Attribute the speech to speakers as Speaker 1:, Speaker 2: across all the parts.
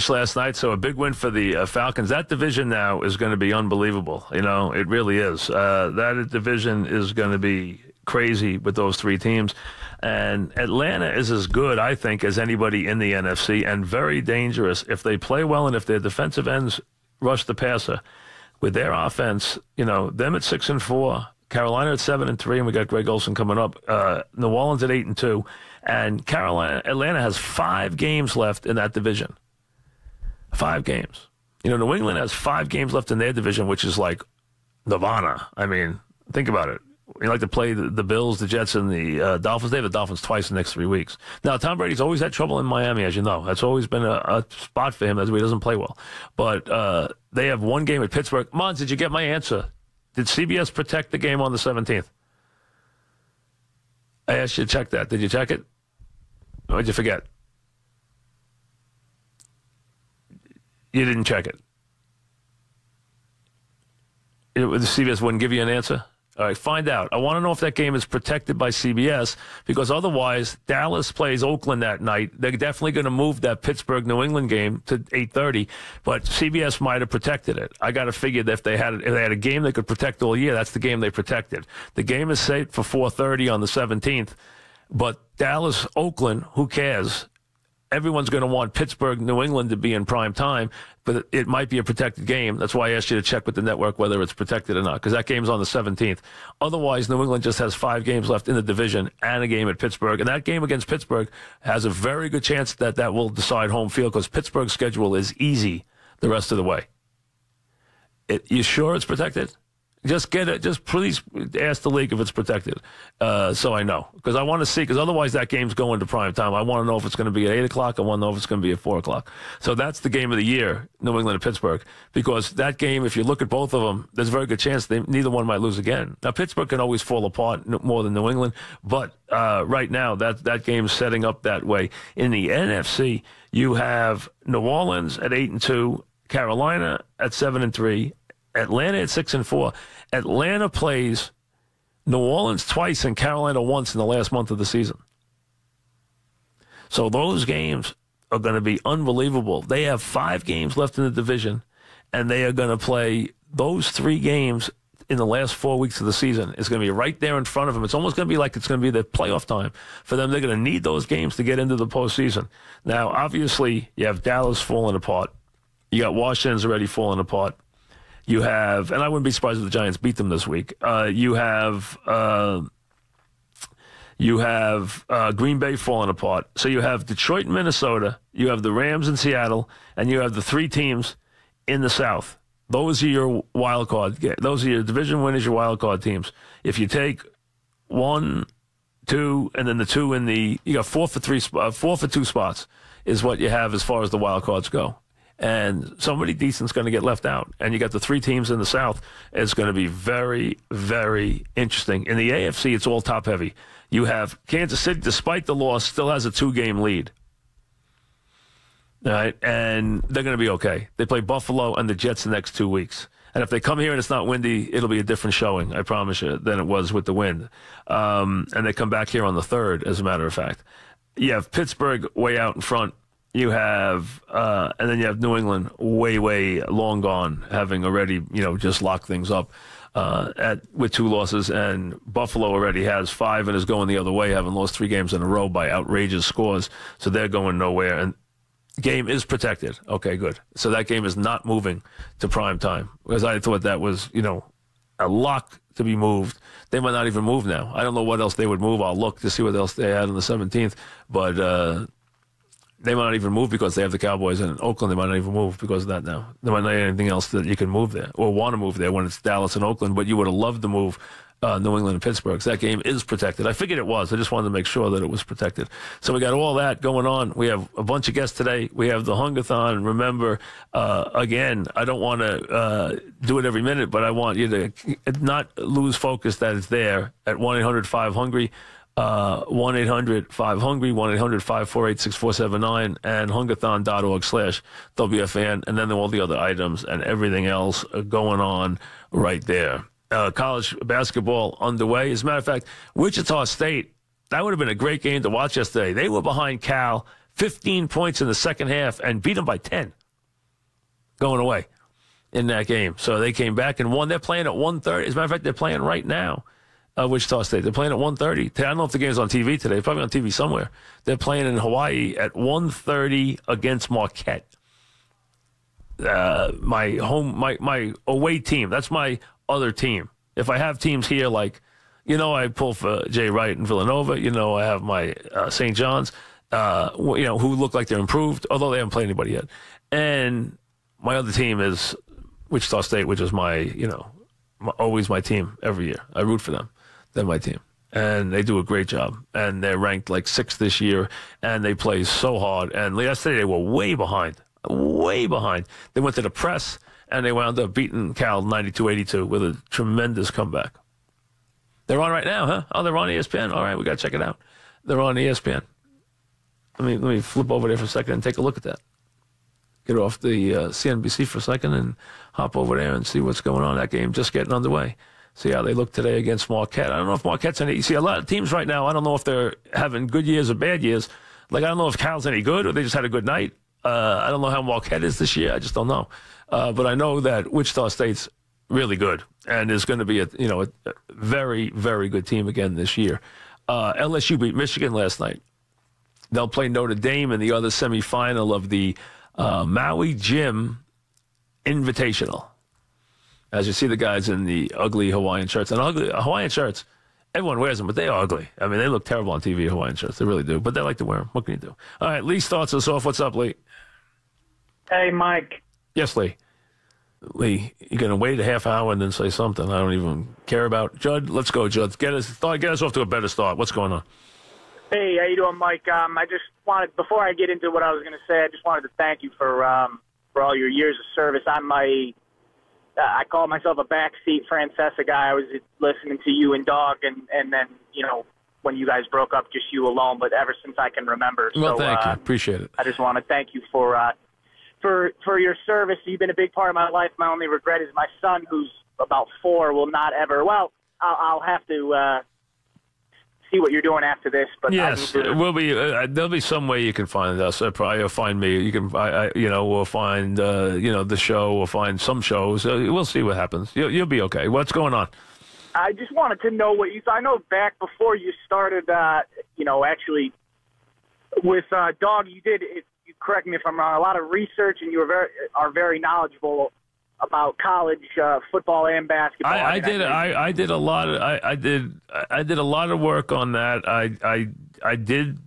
Speaker 1: last night, so a big win for the Falcons. That division now is going to be unbelievable. You know, it really is. That division is going to be crazy with those three teams. And Atlanta is as good, I think, as anybody in the NFC, and very dangerous if they play well and if their defensive ends rush the passer. With their offense, you know, them at 6-4, Carolina at 7-3, and we got Greg Olsen coming up. New Orleans at 8-2, and Atlanta has 5 games left in that division. 5 games. You know, New England has 5 games left in their division, which is like nirvana. I mean, think about it. You like to play the Bills, the Jets, and the Dolphins. They have the Dolphins twice in the next 3 weeks. Now, Tom Brady's always had trouble in Miami, as you know. That's always been a spot for him. That's why he doesn't play well. But they have 1 game at Pittsburgh. Mons, did you get my answer? Did CBS protect the game on the 17th? I asked you to check that. Did you check it? Or did you forget? You didn't check it. The CBS wouldn't give you an answer? All right, find out. I want to know if that game is protected by CBS, because otherwise Dallas plays Oakland that night. They're definitely going to move that Pittsburgh-New England game to 8:30, but CBS might have protected it. I got to figure that if they had a game they could protect all year, that's the game they protected. The game is set for 4:30 on the 17th, but Dallas-Oakland, who cares? Everyone's going to want Pittsburgh, New England to be in prime time, but it might be a protected game. That's why I asked you to check with the network whether it's protected or not, because that game's on the 17th. Otherwise, New England just has 5 games left in the division and a game at Pittsburgh. And that game against Pittsburgh has a very good chance that will decide home field, because Pittsburgh's schedule is easy the rest of the way. You sure it's protected? Just get it. Just please ask the league if it's protected, so I know. Because I want to see, because otherwise that game's going to prime time. I want to know if it's going to be at 8 o'clock. I want to know if it's going to be at 4 o'clock. So that's the game of the year, New England and Pittsburgh. Because that game, if you look at both of them, there's a very good chance neither one might lose again. Now, Pittsburgh can always fall apart more than New England, but right now that game's setting up that way. In the NFC, you have New Orleans at 8-2, Carolina at 7-3, Atlanta at 6-4. Atlanta plays New Orleans twice and Carolina once in the last month of the season. So those games are going to be unbelievable. They have 5 games left in the division, and they are going to play those 3 games in the last 4 weeks of the season. It's going to be right there in front of them. It's almost going to be like it's going to be the playoff time for them. They're going to need those games to get into the postseason. Now, obviously, you have Dallas falling apart. You got Washington's already falling apart. You have, and I wouldn't be surprised if the Giants beat them this week. You have Green Bay falling apart. So you have Detroit and Minnesota. You have the Rams in Seattle, and you have the 3 teams in the South. Those are your wild card. Those are your division winners, your wild card teams. If you take 1, 2, and then the 2 in you got 4 for 2 spots is what you have as far as the wild cards go. And somebody decent's going to get left out. And you got the 3 teams in the South. It's going to be very, very interesting. In the AFC, it's all top-heavy. You have Kansas City, despite the loss, still has a 2-game lead. All right? And they're going to be okay. They play Buffalo and the Jets the next 2 weeks. And if they come here and it's not windy, it'll be a different showing, I promise you, than it was with the wind. And they come back here on the 3rd, as a matter of fact. You have Pittsburgh way out in front. You have, and then you have New England way, way long gone, having already, just locked things up with 2 losses. And Buffalo already has 5 and is going the other way, having lost 3 games in a row by outrageous scores. So they're going nowhere. And game is protected. Okay, good. So that game is not moving to prime time, because I thought that was, a lock to be moved. They might not even move now. I don't know what else they would move. I'll look to see what else they had on the 17th, but they might not even move because they have the Cowboys in Oakland. They might not even move because of that now. There might not be anything else that you can move there or want to move there when it's Dallas and Oakland, but you would have loved to move New England and Pittsburgh. So that game is protected. I figured it was. I just wanted to make sure that it was protected. So we got all that going on. We have a bunch of guests today. We have the Hungathon. Remember, again, I don't want to do it every minute, but I want you to not lose focus that it's there at 1-800-5-HUNGRY. 1-800-5-HUNGRY, 1-800-548-6479, and hungathon.org/WFAN, and then all the other items and everything else going on right there. College basketball underway. As a matter of fact, Wichita State, that would have been a great game to watch yesterday. They were behind Cal 15 points in the second half and beat them by 10 going away in that game. So they came back and won. They're playing at 1:30. As a matter of fact, they're playing right now, Wichita State. They're playing at 1:30. I don't know if the game's on TV today. It's probably on TV somewhere. They're playing in Hawaii at 1:30 against Marquette. My away team. That's my other team. If I have teams here like, I pull for Jay Wright in Villanova. I have my St. John's, who look like they're improved, although they haven't played anybody yet. And my other team is Wichita State, which is always my team every year. I root for them. They're my team. And they do a great job. And they're ranked like 6th this year, and they play so hard. And yesterday they were way behind. Way behind. They went to the press, and they wound up beating Cal 92-82 with a tremendous comeback. They're on right now, huh? Oh, they're on ESPN? All right, we got to check it out. They're on ESPN. Let me flip over there for a second and take a look at that. Get off the CNBC for a second and hop over there and see what's going on. That game just getting underway. See how they look today against Marquette. I don't know if Marquette's any. You see, a lot of teams right now, I don't know if they're having good years or bad years. Like, I don't know if Cal's any good or they just had a good night. I don't know how Marquette is this year. I just don't know. But I know that Wichita State's really good and is going to be a very, very good team again this year. LSU beat Michigan last night. They'll play Notre Dame in the other semifinal of the Maui Jim Invitational. As you see the guys in the ugly Hawaiian shirts. And ugly Hawaiian shirts, everyone wears them, but they're ugly. I mean, they look terrible on TV, Hawaiian shirts. They really do. But they like to wear them. What can you do? All right, Lee starts us off. What's up, Lee?
Speaker 2: Hey, Mike.
Speaker 1: Yes, Lee. Lee, you're going to wait a half hour and then say something I don't even care about. Judd, let's go, Judd. Get us off to a better start. What's going on?
Speaker 2: Hey, how you doing, Mike? I just wanted, before I get into what I was going to say, I just wanted to thank you for all your years of service. I call myself a backseat Francesa guy. I was listening to you and Dog, and then, when you guys broke up, just you alone, but ever since I can remember.
Speaker 1: Well, thank you. Appreciate it.
Speaker 2: I just want to thank you for your service. You've been a big part of my life. My only regret is my son, who's about 4, will not ever, I'll have to see what you're doing after this. But
Speaker 1: yes, we'll be. There'll be some way you can find us. Probably you'll find me. You can. We'll find. The show. We'll find some shows. We'll see what happens. You'll be okay. What's going on?
Speaker 2: I just wanted to know what you thought. I know back before you started. Actually, with Dog, you did. You correct me if I'm wrong. A lot of research, and you are very knowledgeable about college football and basketball.
Speaker 1: I did a lot of work on that. I did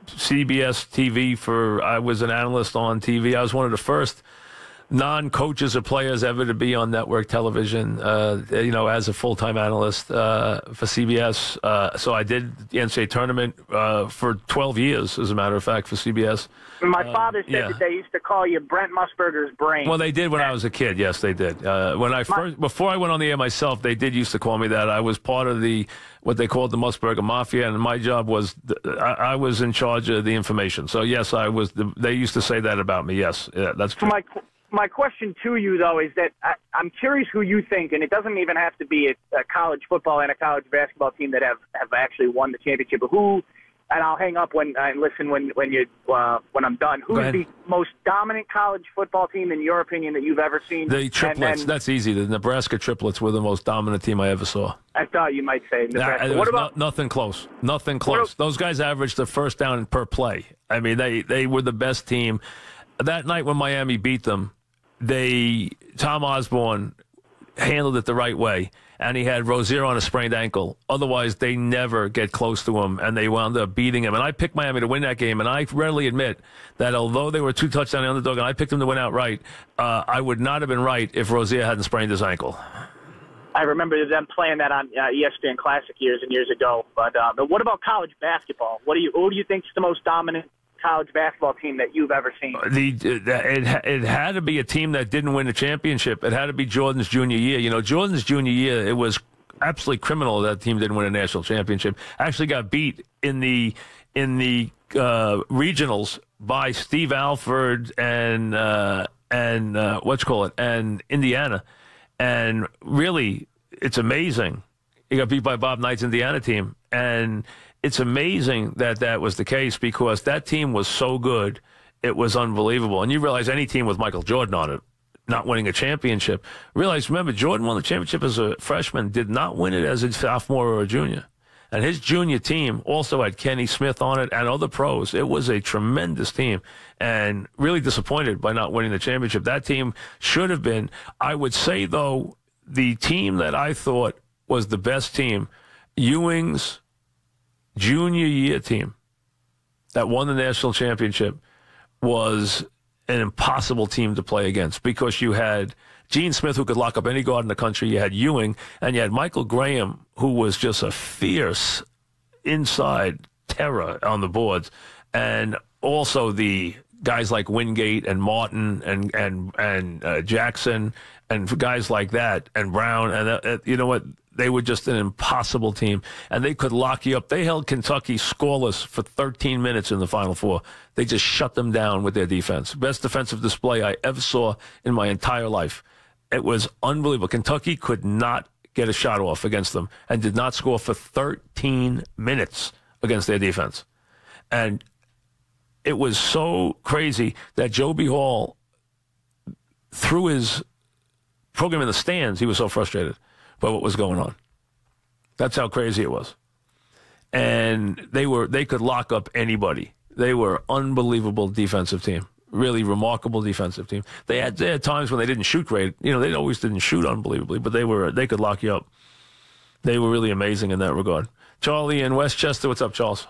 Speaker 1: CBS TV I was an analyst on TV. I was one of the first non-coaches or players ever to be on network television, as a full-time analyst for CBS. So I did the NCAA tournament for 12 years, as a matter of fact, for CBS.
Speaker 2: My father said that they used to call you Brent Musburger's brain.
Speaker 1: Well, they did when I was a kid. Yes, they did. Before I went on the air myself, they did used to call me that. I was part of what they called the Musburger mafia, and my job was I was in charge of the information. So yes, I was. They used to say that about me. Yes, that's true.
Speaker 2: My question to you, though, is that I'm curious who you think, and it doesn't even have to be a college football and a college basketball team that have actually won the championship, but who, and I'll hang up and listen when I'm done, who's the most dominant college football team, in your opinion, that you've ever seen?
Speaker 1: The Triplets. That's easy. The Nebraska Triplets were the most dominant team I ever saw.
Speaker 2: I thought you might say Nebraska. What about
Speaker 1: nothing close? Nothing close. Those guys averaged the first down per play. I mean, they were the best team. That night when Miami beat them, Tom Osborne handled it the right way, and he had Rozier on a sprained ankle. Otherwise, they never get close to him, and they wound up beating him. And I picked Miami to win that game, and I readily admit that although they were 2-touchdown underdog, and I picked them to win outright, I would not have been right if Rozier hadn't sprained his ankle.
Speaker 2: I remember them playing that on ESPN Classic years and years ago. But what about college basketball? Who do you think is the most dominant college basketball team that you've ever seen?
Speaker 1: It had to be a team that didn't win a championship. It had to be Jordan's junior year. Jordan's junior year, it was absolutely criminal that team didn't win a national championship. Actually got beat in the regionals by Steve Alford and Indiana. And really, it's amazing. He got beat by Bob Knight's Indiana team. And it's amazing that that was the case because that team was so good. It was unbelievable. And you realize any team with Michael Jordan on it, not winning a championship, remember, Jordan won the championship as a freshman, did not win it as a sophomore or a junior. And his junior team also had Kenny Smith on it and other pros. It was a tremendous team and really disappointed by not winning the championship. That team should have been, I would say, though, the team that I thought was the best team, Ewing's junior year team that won the national championship, was an impossible team to play against because you had Gene Smith, who could lock up any guard in the country. You had Ewing, and you had Michael Graham, who was just a fierce inside terror on the boards, and also the guys like Wingate and Martin and Jackson and guys like that and Brown, and you know what? They were just an impossible team, and they could lock you up. They held Kentucky scoreless for 13 minutes in the Final Four. They just shut them down with their defense. Best defensive display I ever saw in my entire life. It was unbelievable. Kentucky could not get a shot off against them and did not score for 13 minutes against their defense. And it was so crazy that Joe B. Hall, through his program in the stands, he was so frustrated by what was going on. That's how crazy it was. And they could lock up anybody. They were an unbelievable defensive team. Really remarkable defensive team. They had times when they didn't shoot great. You know, they always didn't shoot unbelievably, but they could lock you up. They were really amazing in that regard. Charlie in Westchester, what's up, Charles?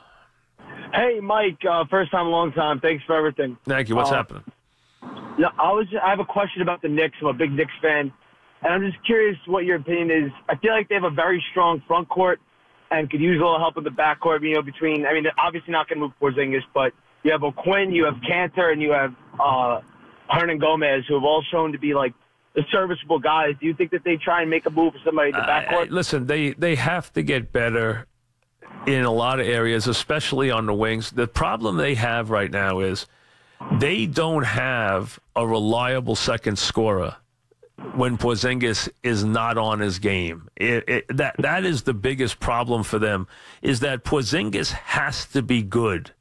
Speaker 3: Hey, Mike. First time, long time. Thanks for everything.
Speaker 1: Thank you. What's happening?
Speaker 3: No, I have a question about the Knicks. I'm a big Knicks fan, and I'm just curious what your opinion is. I feel like they have a very strong front court and could use a little help in the back court. You know, between, I mean, they're obviously not going to move Porzingis, but you have O'Quinn, you have Cantor, and you have Hernan Gomez, who have all shown to be like the serviceable guys. Do you think that they try and make a move for somebody in the backcourt?
Speaker 1: Listen, they have to get better in a lot of areas, especially on the wings. The problem they have right now is they don't have a reliable second scorer when Porzingis is not on his game. That is the biggest problem for them, is that Porzingis has to be good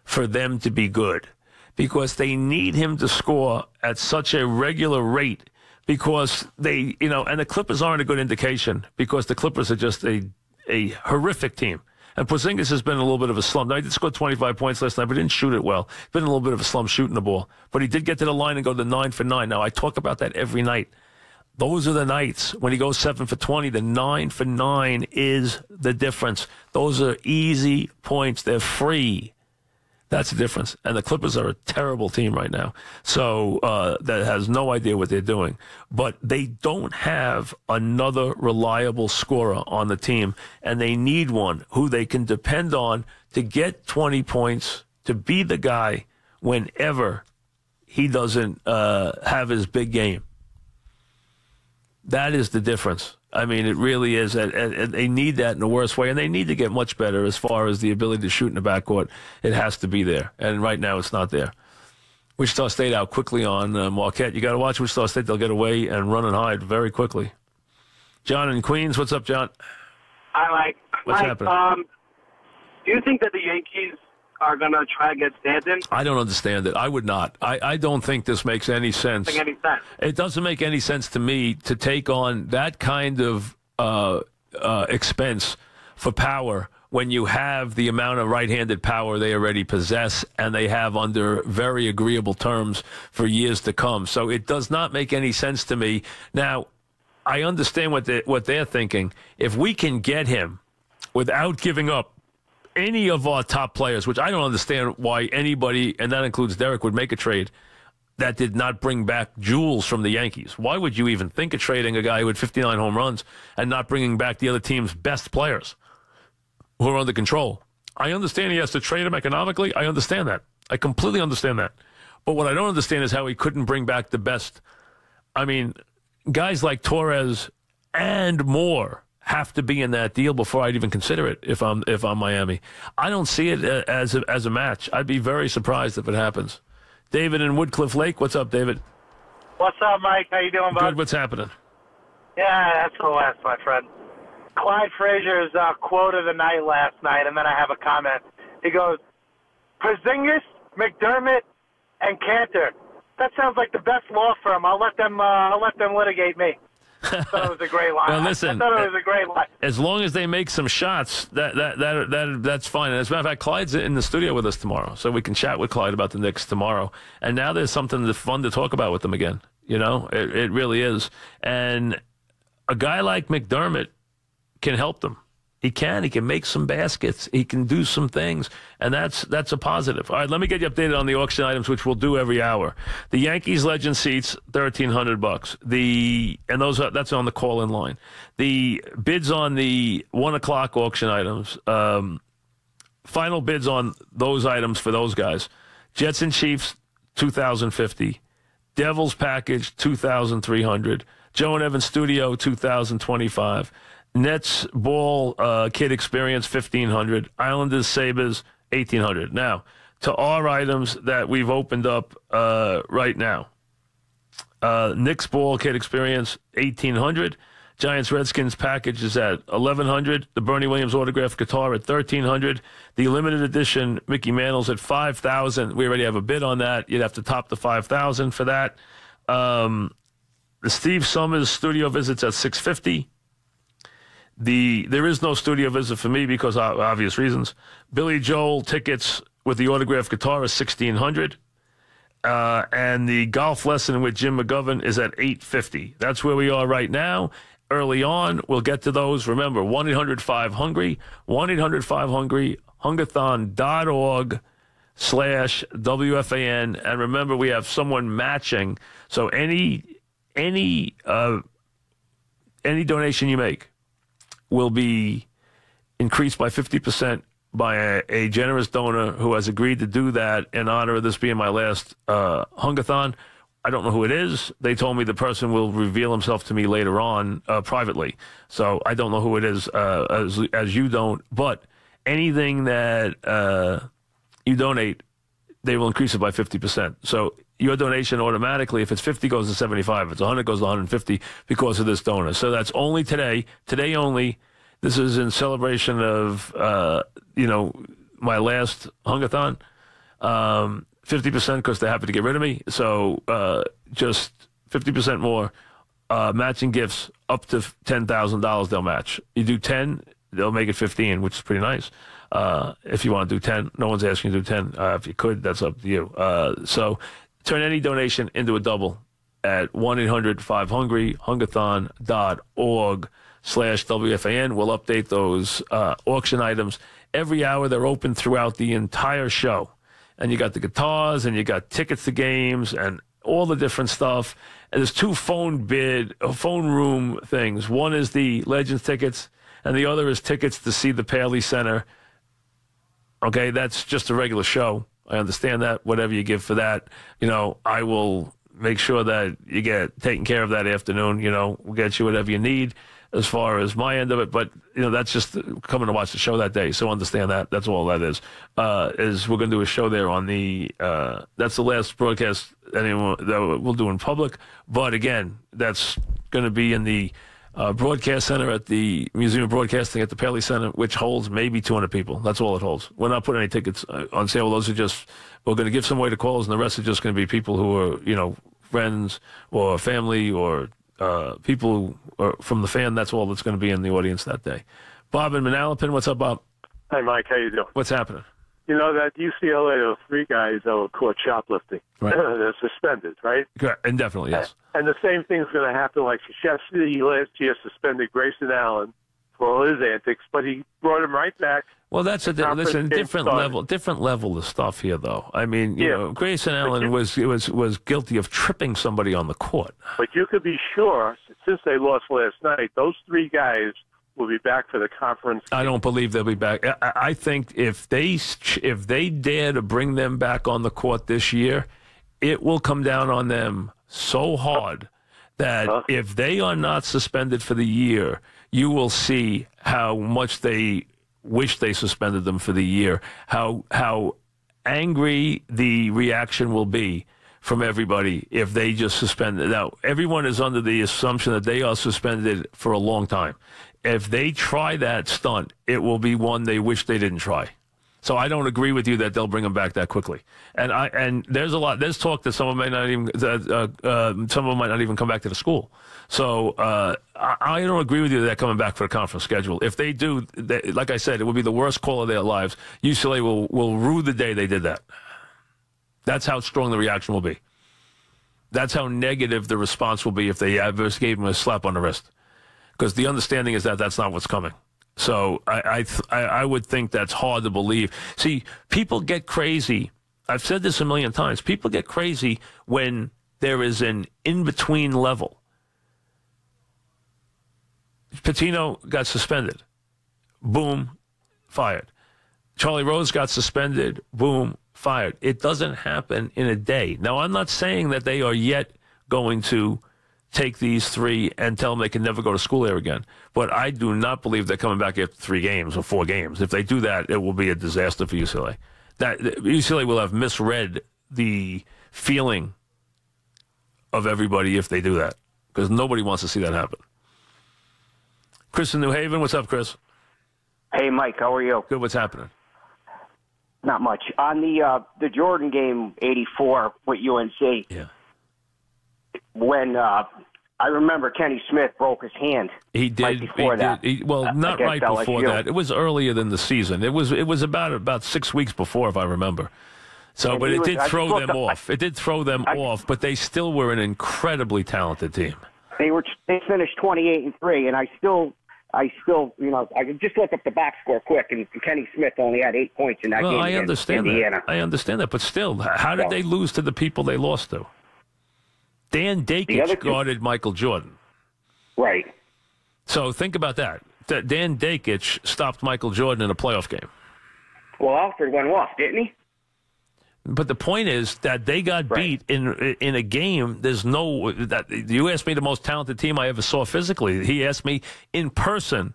Speaker 1: for them to be good, because they need him to score at such a regular rate, because they, you know, and the Clippers aren't a good indication, because the Clippers are just a horrific team. And Porzingis has been in a little bit of a slump. Now, he did score 25 points last night, but didn't shoot it well. Been in a little bit of a slump shooting the ball. But he did get to the line and go to 9 for 9. Now, I talk about that every night. Those are the nights when he goes 7 for 20. The 9 for 9 is the difference. Those are easy points. They're free. That's the difference. And the Clippers are a terrible team right now. So that has no idea what they're doing. But they don't have another reliable scorer on the team. And they need one who they can depend on to get 20 points, to be the guy whenever he doesn't have his big game. That is the difference. I mean, it really is. And they need that in the worst way, and they need to get much better as far as the ability to shoot in the backcourt. It has to be there, and right now it's not there. Wichita State out quickly on Marquette. You got to watch Wichita State. They'll get away and run and hide very quickly. John in Queens, what's up, John?
Speaker 4: Hi, Mike.
Speaker 1: What's happening?
Speaker 4: Do you think that the Yankees are going to try to get Stanton?
Speaker 1: I don't understand it. I would not. I don't think this makes any sense.
Speaker 4: Doesn't make any sense.
Speaker 1: It doesn't make any sense to me to take on that kind of expense for power when you have the amount of right-handed power they already possess, and they have under very agreeable terms for years to come. So it does not make any sense to me. Now, I understand what they're thinking. If we can get him without giving up any of our top players, which I don't understand why anybody, and that includes Derek, would make a trade that did not bring back jewels from the Yankees. Why would you even think of trading a guy who had 59 home runs and not bringing back the other team's best players who are under control? I understand he has to trade them economically. I understand that. I completely understand that. But what I don't understand is how he couldn't bring back the best. I mean, guys like Torres and more have to be in that deal before I'd even consider it if I'm Miami. I don't see it as a match. I'd be very surprised if it happens. David in Woodcliff Lake, what's up, David?
Speaker 5: What's up, Mike? How you doing, bud?
Speaker 1: Good. What's happening?
Speaker 5: Yeah, that's the West, my friend. Clyde Frazier's quote of the night last night, and then I have a comment. He goes, Porzingis, McDermott, and Cantor. That sounds like the best law firm. I'll let them litigate me. I thought it was a great line.
Speaker 1: Well, listen,
Speaker 5: I thought it was a great line.
Speaker 1: As long as they make some shots, that's fine. And as a matter of fact, Clyde's in the studio with us tomorrow, so we can chat with Clyde about the Knicks tomorrow. And now there's something fun to talk about with them again. You know, it really is. And a guy like McDermott can help them. He can make some baskets. He can do some things, and that's a positive. All right, let me get you updated on the auction items, which we'll do every hour. The Yankees Legend seats, $1,300. That's on the call-in line. The bids on the 1 o'clock auction items, final bids on those items for those guys. Jets and Chiefs, $2,050. Devils package, $2,300. Joe and Evan Studio, $2,025. Nets ball kid experience, $1,500. Islanders Sabres, $1,800. Now, to our items that we've opened up right now. Knicks ball kid experience, $1,800. Giants Redskins package is at $1,100. The Bernie Williams autographed guitar at $1,300. The limited edition Mickey Mantle's at $5,000. We already have a bid on that. You'd have to top the $5,000 for that. The Steve Summers studio visits at $650. There is no studio visit for me because of obvious reasons. Billy Joel tickets with the autographed guitar is $1,600. And the golf lesson with Jim McGovern is at $850. That's where we are right now. Early on, we'll get to those. Remember, 1-800-5HUNGRY, 1-800-5HUNGRY, hungathon.org/WFAN. And remember, we have someone matching. So any donation you make will be increased by 50% by a generous donor who has agreed to do that in honor of this being my last Hungathon. I don't know who it is. They told me the person will reveal himself to me later on privately. So I don't know who it is, as you don't. But anything that you donate, they will increase it by 50%. So your donation automatically, if it's 50, goes to 75. If it's 100, goes to 150 because of this donor. So that's only today. Today only. This is in celebration of, my last Hungathon. 50% because they're happy to get rid of me. So just 50% more. Matching gifts up to $10,000 they'll match. You do 10, they'll make it 15, which is pretty nice. If you want to do 10, no one's asking you to do 10. If you could, that's up to you. So turn any donation into a double at 1-800-5HUNGRY, hungathon.org/WFAN. We'll update those auction items. Every hour they're open throughout the entire show. And you got the guitars, and you got tickets to games, and all the different stuff. And there's two phone room things. One is the Legends tickets, and the other is tickets to see the Paley Center. Okay, that's just a regular show. I understand that. Whatever you give for that, I will make sure that you get taken care of that afternoon. We'll get you whatever you need as far as my end of it. But, that's just coming to watch the show that day. So understand that. That's all that is. We're going to do a show there on the that's the last broadcast that we'll do in public. But, again, that's going to be in the broadcast center at the Museum of Broadcasting at the Paley Center, which holds maybe 200 people. That's all it holds. We're not putting any tickets on sale. Those are just, we're going to give some away to callers, and the rest are just going to be people who are, friends or family or people who are from the fan. That's all that's going to be in the audience that day. Bob in Manalapan, what's up, Bob?
Speaker 6: Hi, Mike. How you doing?
Speaker 1: What's happening?
Speaker 6: That UCLA, those three guys that were caught shoplifting,
Speaker 1: right.
Speaker 6: They're suspended, right?
Speaker 1: Indefinitely, yes.
Speaker 6: And the same thing's going to happen. Like Krzyzewski last year suspended Grayson Allen for all his antics, but he brought him right back.
Speaker 1: Well, that's different level of stuff here, though. I mean, Grayson Allen was guilty of tripping somebody on the court.
Speaker 6: But you could be sure, since they lost last night, those three guys will be back for the conference.
Speaker 1: I don't believe they'll be back. I think if they dare to bring them back on the court this year, it will come down on them so hard that if they are not suspended for the year, you will see how much they wish they suspended them for the year, how angry the reaction will be from everybody if they just suspend it. Now, everyone is under the assumption that they are suspended for a long time. If they try that stunt, it will be one they wish they didn't try. So I don't agree with you that they'll bring them back that quickly. And there's talk that some of them might not even come back to the school. So I don't agree with you that they're coming back for the conference schedule. If they do, like I said, it would be the worst call of their lives. UCLA will rue the day they did that. That's how strong the reaction will be. That's how negative the response will be if they ever gave them a slap on the wrist. Because the understanding is that that's not what's coming. So I would think that's hard to believe. See, people get crazy. I've said this a million times. People get crazy when there is an in-between level. Patino got suspended. Boom, fired. Charlie Rose got suspended. Boom, fired. It doesn't happen in a day. Now, I'm not saying that they are yet going to take these three and tell them they can never go to school there again. But I do not believe they're coming back after 3 games or 4 games. If they do that, it will be a disaster for UCLA. That UCLA will have misread the feeling of everybody if they do that, because nobody wants to see that happen. Chris in New Haven, what's up, Chris?
Speaker 7: Hey, Mike, how are you?
Speaker 1: Good, what's happening?
Speaker 7: Not much. On the Jordan game, 84 with UNC.
Speaker 1: Yeah.
Speaker 7: When I remember Kenny Smith broke his hand.
Speaker 1: He did.
Speaker 7: Right before that.
Speaker 1: Not right
Speaker 7: LSU.
Speaker 1: before that. It was earlier than the season. It was about 6 weeks before, if I remember. So,
Speaker 7: And
Speaker 1: but it did throw them off. It did throw them off, but they still were an incredibly talented team.
Speaker 7: They finished 28-3, and I still, I could just look up the box score quick, and Kenny Smith only had 8 points in that game.
Speaker 1: I understand
Speaker 7: Indiana.
Speaker 1: that. I understand that, but still, how did they lose to the people they lost to? Dan Dakich guarded Michael Jordan.
Speaker 7: Right.
Speaker 1: So think about that. Dan Dakich stopped Michael Jordan in a playoff game.
Speaker 7: Well, Alfred went off, didn't he?
Speaker 1: But the point is that they got beat in a game. There's no that you asked me the most talented team I ever saw physically. He asked me in person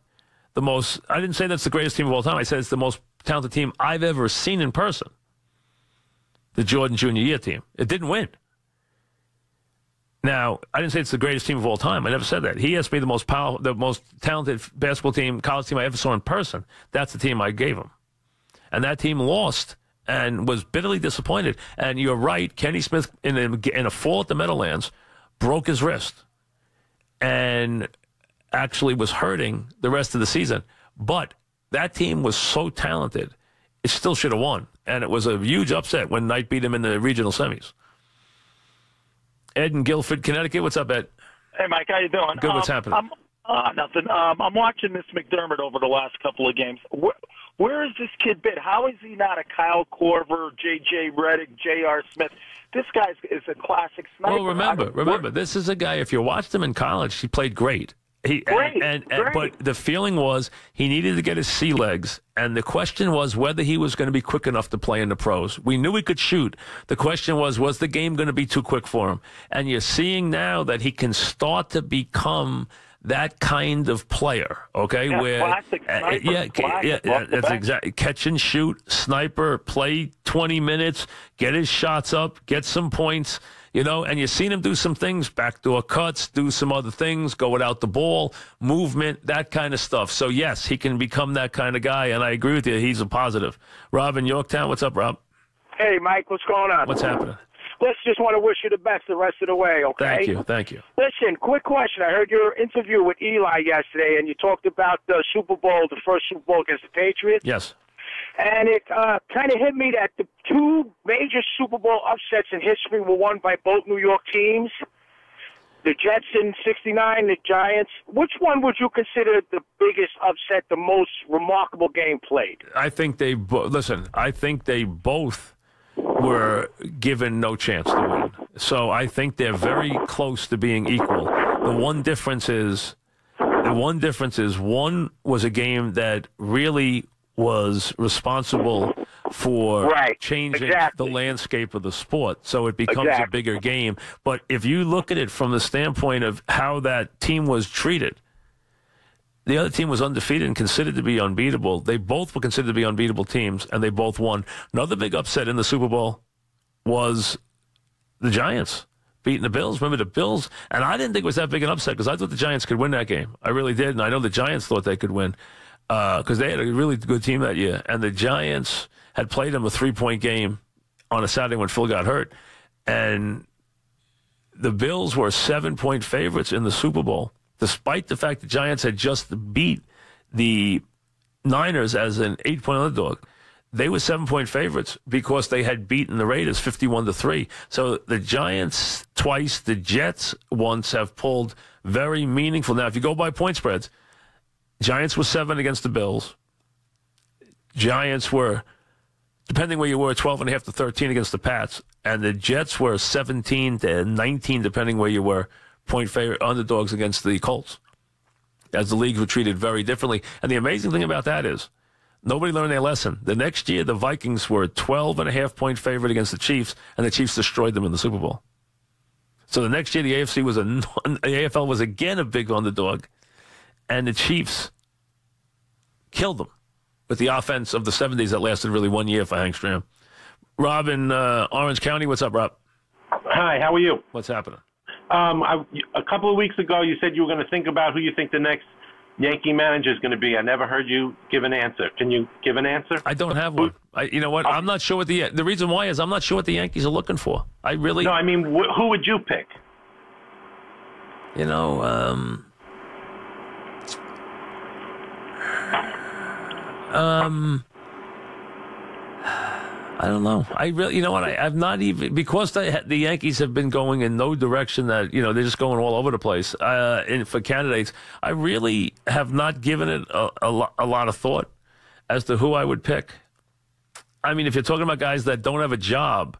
Speaker 1: the most. I didn't say that's the greatest team of all time. I said it's the most talented team I've ever seen in person. The Jordan Junior year team. It didn't win. Now, I didn't say it's the greatest team of all time. I never said that. He asked me the most talented basketball team, college team I ever saw in person. That's the team I gave him. And that team lost and was bitterly disappointed. And you're right, Kenny Smith, in a fall at the Meadowlands, broke his wrist and actually was hurting the rest of the season. But that team was so talented, it still should have won. And it was a huge upset when Knight beat him in the regional semis. Ed in Guilford, Connecticut. What's up, Ed?
Speaker 8: Hey, Mike. How you doing?
Speaker 1: Good. What's happening?
Speaker 8: Nothing. I'm watching this McDermott over the last couple of games. Where is this kid been? How is he not a Kyle Korver, J.J. Redick, J.R. Smith? This guy is a classic sniper.
Speaker 1: Well, remember, this is a guy, if you watched him in college, he played great.
Speaker 8: Great.
Speaker 1: But the feeling was he needed to get his sea legs, and the question was whether he was going to be quick enough to play in the pros. We knew he could shoot. The question was the game going to be too quick for him? And you're seeing now that he can start to become that kind of player, okay?
Speaker 8: Yeah, classic sniper.
Speaker 1: That's exactly. Catch and shoot, sniper, play 20 minutes, get his shots up, get some points. And you've seen him do some things, backdoor cuts, do some other things, go without the ball, movement, that kind of stuff. So, yes, he can become that kind of guy, and I agree with you. He's a positive. Rob in Yorktown, what's up, Rob?
Speaker 9: Hey, Mike, what's going on?
Speaker 1: What's happening?
Speaker 9: Let's just want to wish you the best the rest of the way, okay?
Speaker 1: Thank you.
Speaker 9: Listen, quick question. I heard your interview with Eli yesterday, and you talked about the Super Bowl, the first Super Bowl against the Patriots.
Speaker 1: Yes.
Speaker 9: And it kind of hit me that the 2 major Super Bowl upsets in history were won by both New York teams. The Jets in '69, the Giants. Which one would you consider the biggest upset, the most remarkable game played?
Speaker 1: I think they I think they both were given no chance to win. So I think they're very close to being equal. The one difference is one was a game that really was responsible for changing the landscape of the sport, so it becomes a bigger game. But if you look at it from the standpoint of how that team was treated, the other team was undefeated and considered to be unbeatable. They both were considered to be unbeatable teams, and they both won. Another big upset in the Super Bowl was the Giants beating the Bills. Remember the Bills? And I didn't think it was that big an upset because I thought the Giants could win that game. I really did. And I know the Giants thought they could win because they had a really good team that year. And the Giants had played them a 3-point game on a Saturday when Phil got hurt. And the Bills were 7-point favorites in the Super Bowl, despite the fact the Giants had just beat the Niners as an 8-point underdog. They were 7-point favorites because they had beaten the Raiders 51-3. So the Giants twice, the Jets once have pulled very meaningful. Now, if you go by point spreads, Giants were 7 against the Bills. Giants were, depending where you were, 12.5 to 13 against the Pats. And the Jets were 17 to 19, depending where you were, point favorite underdogs against the Colts, as the leagues were treated very differently. And the amazing thing about that is nobody learned their lesson. The next year, the Vikings were a 12.5-point favorite against the Chiefs, and the Chiefs destroyed them in the Super Bowl. So the next year, the AFL was again a big underdog, and the Chiefs killed them with the offense of the 70s that lasted really 1 year for Hank Stram. Rob in Orange County, what's up, Rob?
Speaker 10: Hi, how are you?
Speaker 1: What's happening?
Speaker 10: A couple of weeks ago, you said you were going to think about who you think the next Yankee manager is going to be. I never heard you give an answer. Can you give an answer?
Speaker 1: I don't have one. You know what? I'm not sure what the reason why is I'm not sure what the Yankees are looking for. I really.
Speaker 10: No, I mean, who would you pick?
Speaker 1: You know, I don't know. I really, you know what? I've not even, because the Yankees have been going in no direction that, you know, they're just going all over the place for candidates. I really have not given it a lot of thought as to who I would pick. I mean, if you're talking about guys that don't have a job,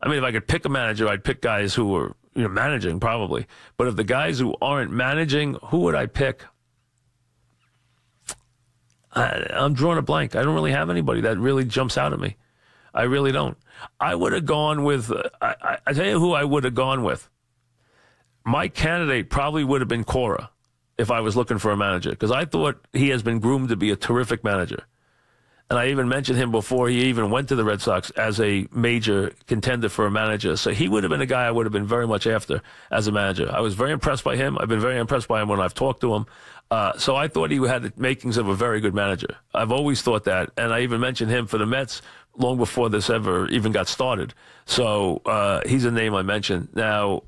Speaker 1: I mean, if I could pick a manager, I'd pick guys who are, you know, managing probably. But if the guys who aren't managing, who would I pick? I'm drawing a blank. I don't really have anybody that really jumps out at me. I really don't. I would have gone with, I tell you who I would have gone with. My candidate probably would have been Cora if I was looking for a manager, because I thought he has been groomed to be a terrific manager. And I even mentioned him before he even went to the Red Sox as a major contender for a manager. So he would have been a guy I would have been very much after as a manager. I was very impressed by him. I've been very impressed by him when I've talked to him. So I thought he had the makings of a very good manager. I've always thought that. And I even mentioned him for the Mets long before this ever even got started. So he's a name I mentioned. Now,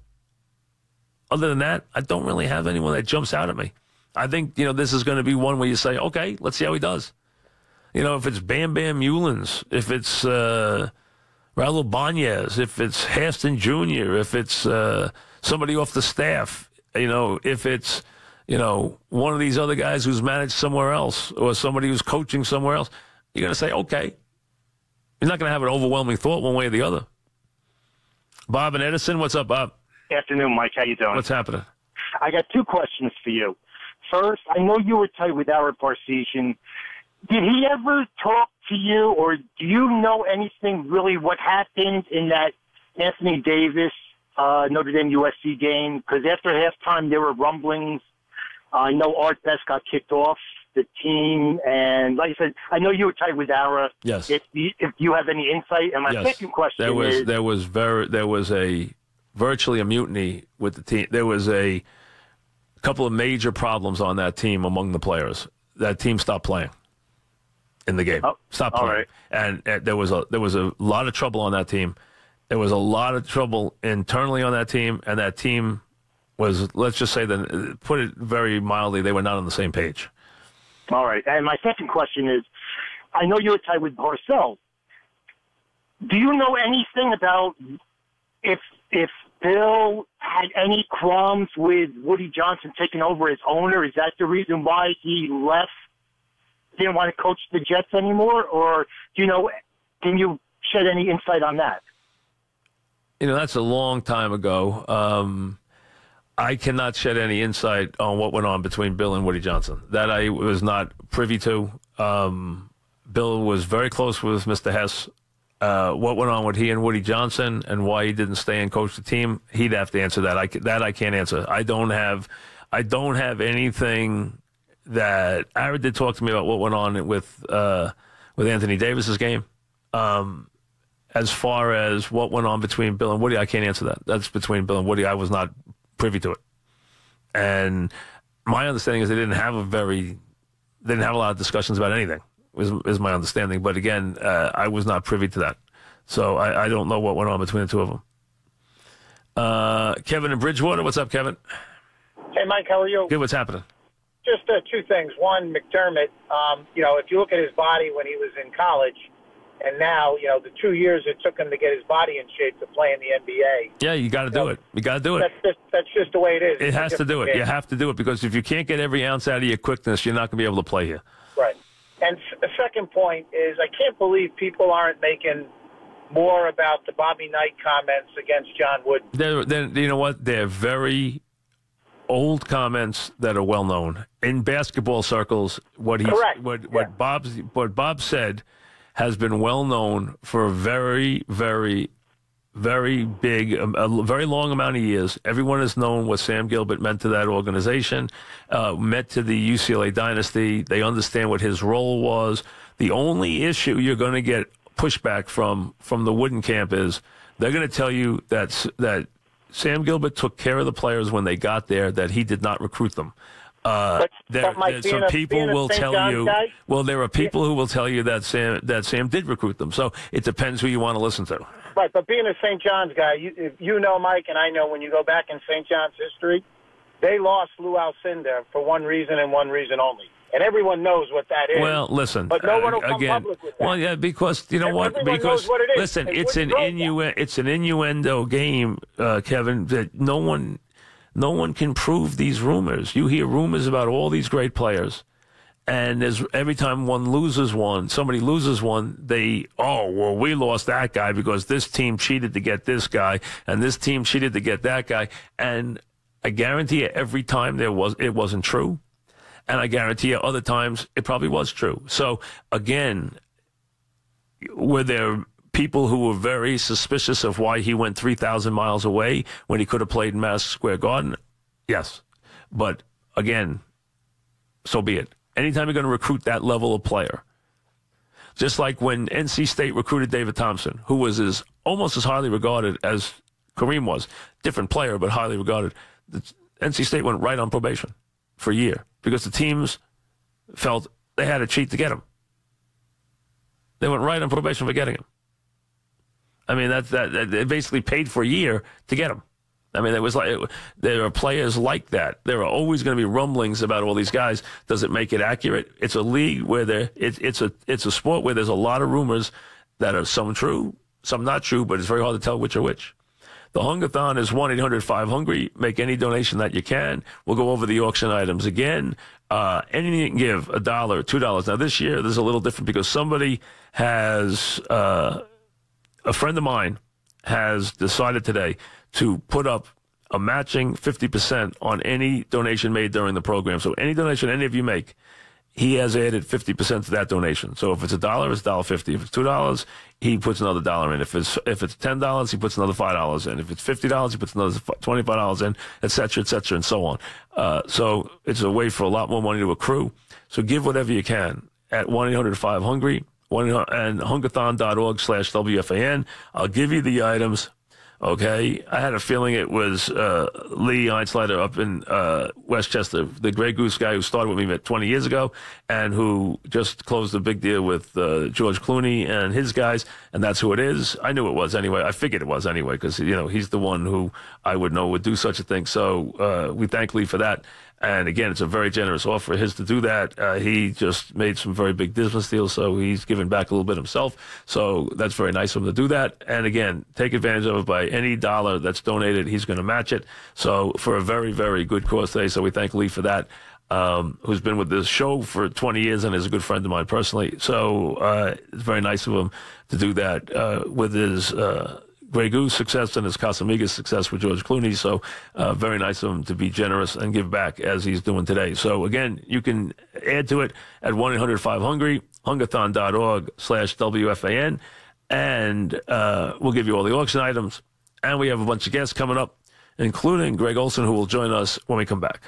Speaker 1: other than that, I don't really have anyone that jumps out at me. I think, you know, this is going to be one where you say, okay, let's see how he does. You know, if it's Bam Bam Mullins, if it's Raul Banez, if it's Haston Jr., if it's somebody off the staff, you know, if it's, you know, one of these other guys who's managed somewhere else or somebody who's coaching somewhere else, you're going to say, okay. You're not going to have an overwhelming thought one way or the other. Bob and Edison, what's up, Bob?
Speaker 9: Afternoon, Mike. How you doing?
Speaker 1: What's happening?
Speaker 9: I got two questions for you. First, I know you were tight with Ara Parseghian. Did he ever talk to you, or do you know anything really what happened in that Anthony Davis Notre Dame USC game? Because after halftime, there were rumblings. I know Art Best got kicked off the team, and like I said, I know you were tight with Ara.
Speaker 1: Yes.
Speaker 9: If you have any insight, and my second question is,
Speaker 1: there was virtually a mutiny with the team. There was a couple of major problems on that team among the players. That team stopped playing in the game. Stopped playing. Right. And there was a lot of trouble on that team. There was a lot of trouble internally on that team, and that team was, let's just say, put it very mildly, they were not on the same page.
Speaker 9: All right. And my second question is, I know you were tied with Parcells. Do you know anything about if Bill had any qualms with Woody Johnson taking over as owner? Is that the reason why he left? Didn't want to coach the Jets anymore? Or, do you know, can you shed any insight on that?
Speaker 1: You know, that's a long time ago. I cannot shed any insight on what went on between Bill and Woody Johnson. That I was not privy to. Bill was very close with Mr. Hess. What went on with he and Woody Johnson and why he didn't stay and coach the team, he'd have to answer that. I can't answer. I don't have anything that Ara did talk to me about what went on with Anthony Davis's game. And As far as what went on between Bill and Woody, I can't answer that. That's between Bill and Woody. I was not privy to it. And my understanding is they didn't have a lot of discussions about anything, is my understanding. But again, I was not privy to that. So I don't know what went on between the two of them. Kevin in Bridgewater. What's up, Kevin?
Speaker 11: Hey, Mike, how are you?
Speaker 1: Good, what's happening?
Speaker 11: Just two things. One, McDermott, if you look at his body when he was in college and now, the 2 years it took him to get his body in shape to play in the NBA.
Speaker 1: Yeah, you got to do it. You got to do it.
Speaker 11: That's just the way it is.
Speaker 1: It has to do it.
Speaker 11: Game.
Speaker 1: You have to do it because if you can't get every ounce out of your quickness, you're not going to be able to play here.
Speaker 11: Right. And the second point is I can't believe people aren't making more about the Bobby Knight comments against John Wooden.
Speaker 1: You know what? They're very old comments that are well known in basketball circles. What Bob said has been well known for a very, very, very big, a very long amount of years. Everyone has known what Sam Gilbert meant to that organization, meant to the UCLA dynasty. They understand what his role was. The only issue you're going to get pushback from the Wooden camp is they're going to tell you that Sam Gilbert took care of the players when they got there, that he did not recruit them. Some people will tell you. Well, there are people who will tell you that Sam did recruit them. So it depends who you want to listen to.
Speaker 11: Right, but being a St. John's guy, you know, Mike, and I know when you go back in St. John's history, they lost Lou Alcindor for one reason and one reason only. And everyone knows what that is.
Speaker 1: Well, listen.
Speaker 11: But no one will come public with that.
Speaker 1: Well, yeah, because you know what?
Speaker 11: Everyone
Speaker 1: Because
Speaker 11: knows what it is.
Speaker 1: listen, it's an innuendo game, Kevin. That no one can prove these rumors. You hear rumors about all these great players, and every time somebody loses one, we lost that guy because this team cheated to get this guy, and this team cheated to get that guy. And I guarantee you, every time it wasn't true. And I guarantee you other times it probably was true. So, again, were there people who were very suspicious of why he went 3,000 miles away when he could have played in Madison Square Garden? Yes. But, again, so be it. Anytime you're going to recruit that level of player, just like when NC State recruited David Thompson, who was almost as highly regarded as Kareem was, different player but highly regarded, NC State went right on probation for a year because the teams felt they had to cheat to get him. They went right on probation for getting him. I mean, they basically paid for a year to get him. I mean, there are players like that. There are always going to be rumblings about all these guys. Does it make it accurate? It's a league where it's a sport where there's a lot of rumors that are some true, some not true, but it's very hard to tell which are which. The Hungathon is 1-800-5-HUNGRY. Make any donation that you can. We'll go over the auction items again. Anything you can give, $1, $2. Now, this year, this is a little different because somebody has, a friend of mine has decided today to put up a matching 50% on any donation made during the program. So any donation any of you make, he has added 50% to that donation. So if it's $1, it's $1.50. If it's $2, he puts another $1 in. If it's $10, he puts another $5 in. If it's $50, he puts another $25 in, et cetera, and so on. So it's a way for a lot more money to accrue. So give whatever you can at 1-800-5-HUNGRY, and hungathon.org/WFAN. I'll give you the items. Okay, I had a feeling it was Lee Einslider up in Westchester, the Grey Goose guy who started with me 20 years ago and who just closed a big deal with George Clooney and his guys, and that's who it is. I knew it was anyway. I figured it was anyway because, he's the one who I would know would do such a thing. So we thank Lee for that. And again, it's a very generous offer of his to do that. He just made some very big business deals, so he's given back a little bit himself. So that's very nice of him to do that. And again, take advantage of it by any dollar that's donated. He's going to match it. So for a very, very good cause today. So we thank Lee for that, who's been with this show for 20 years and is a good friend of mine personally. So it's very nice of him to do that with his Grey Goose success and his Casamigos success with George Clooney. So very nice of him to be generous and give back as he's doing today. So again, you can add to it at 1-800-5-HUNGRY, hungathon.org/WFAN, and we'll give you all the auction items. And we have a bunch of guests coming up, including Greg Olson, who will join us when we come back.